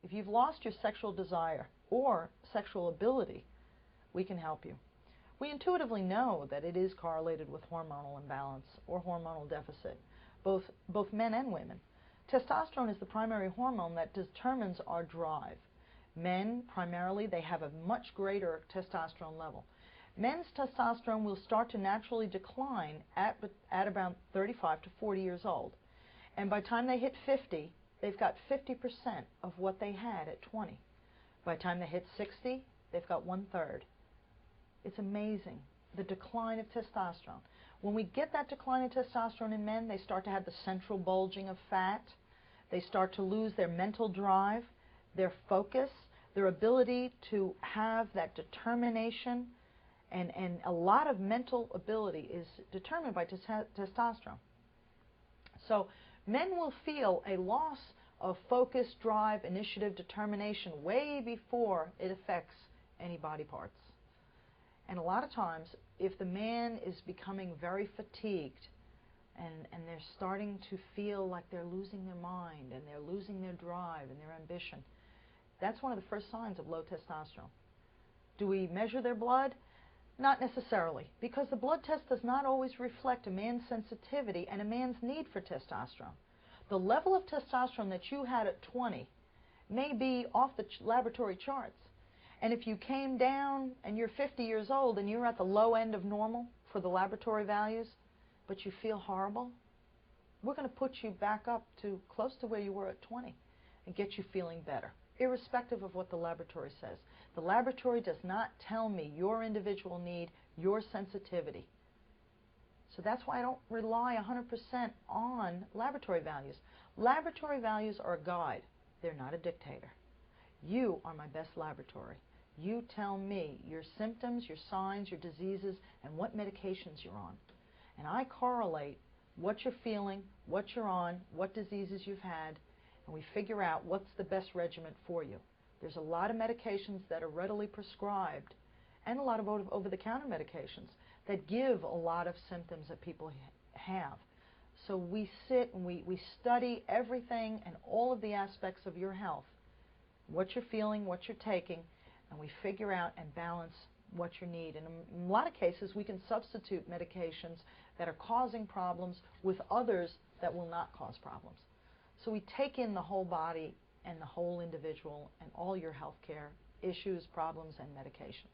If you've lost your sexual desire or sexual ability, we can help you. We intuitively know that it is correlated with hormonal imbalance or hormonal deficit, both men and women. Testosterone is the primary hormone that determines our drive. Men, primarily, they have a much greater testosterone level. Men's testosterone will start to naturally decline at about 35 to 40 years old. And by the time they hit 50, they've got 50% of what they had at 20. By the time they hit 60, they've got one-third. It's amazing, the decline of testosterone. When we get that decline of testosterone in men, they start to have the central bulging of fat. They start to lose their mental drive, their focus, their ability to have that determination, and a lot of mental ability is determined by testosterone. So men will feel a loss of focus, drive, initiative, determination way before it affects any body parts. And a lot of times, if the man is becoming very fatigued and they're starting to feel like they're losing their mind and they're losing their drive and their ambition, that's one of the first signs of low testosterone. Do we measure their blood? Not necessarily, because the blood test does not always reflect a man's sensitivity and a man's need for testosterone. The level of testosterone that you had at 20 may be off the laboratory charts. And if you came down and you're 50 years old and you're at the low end of normal for the laboratory values, but you feel horrible, we're going to put you back up to close to where you were at 20 and get you feeling better, irrespective of what the laboratory says. The laboratory does not tell me your individual need, your sensitivity. So that's why I don't rely 100% on laboratory values. Laboratory values are a guide. They're not a dictator. You are my best laboratory. You tell me your symptoms, your signs, your diseases, and what medications you're on. And I correlate what you're feeling, what you're on, what diseases you've had, and we figure out what's the best regimen for you. There's a lot of medications that are readily prescribed and a lot of over-the-counter medications that give a lot of symptoms that people have. So we sit and we study everything and all of the aspects of your health, what you're feeling, what you're taking, and we figure out and balance what you need. And in a lot of cases, we can substitute medications that are causing problems with others that will not cause problems. So we take in the whole body and the whole individual and all your health care issues, problems, and medications.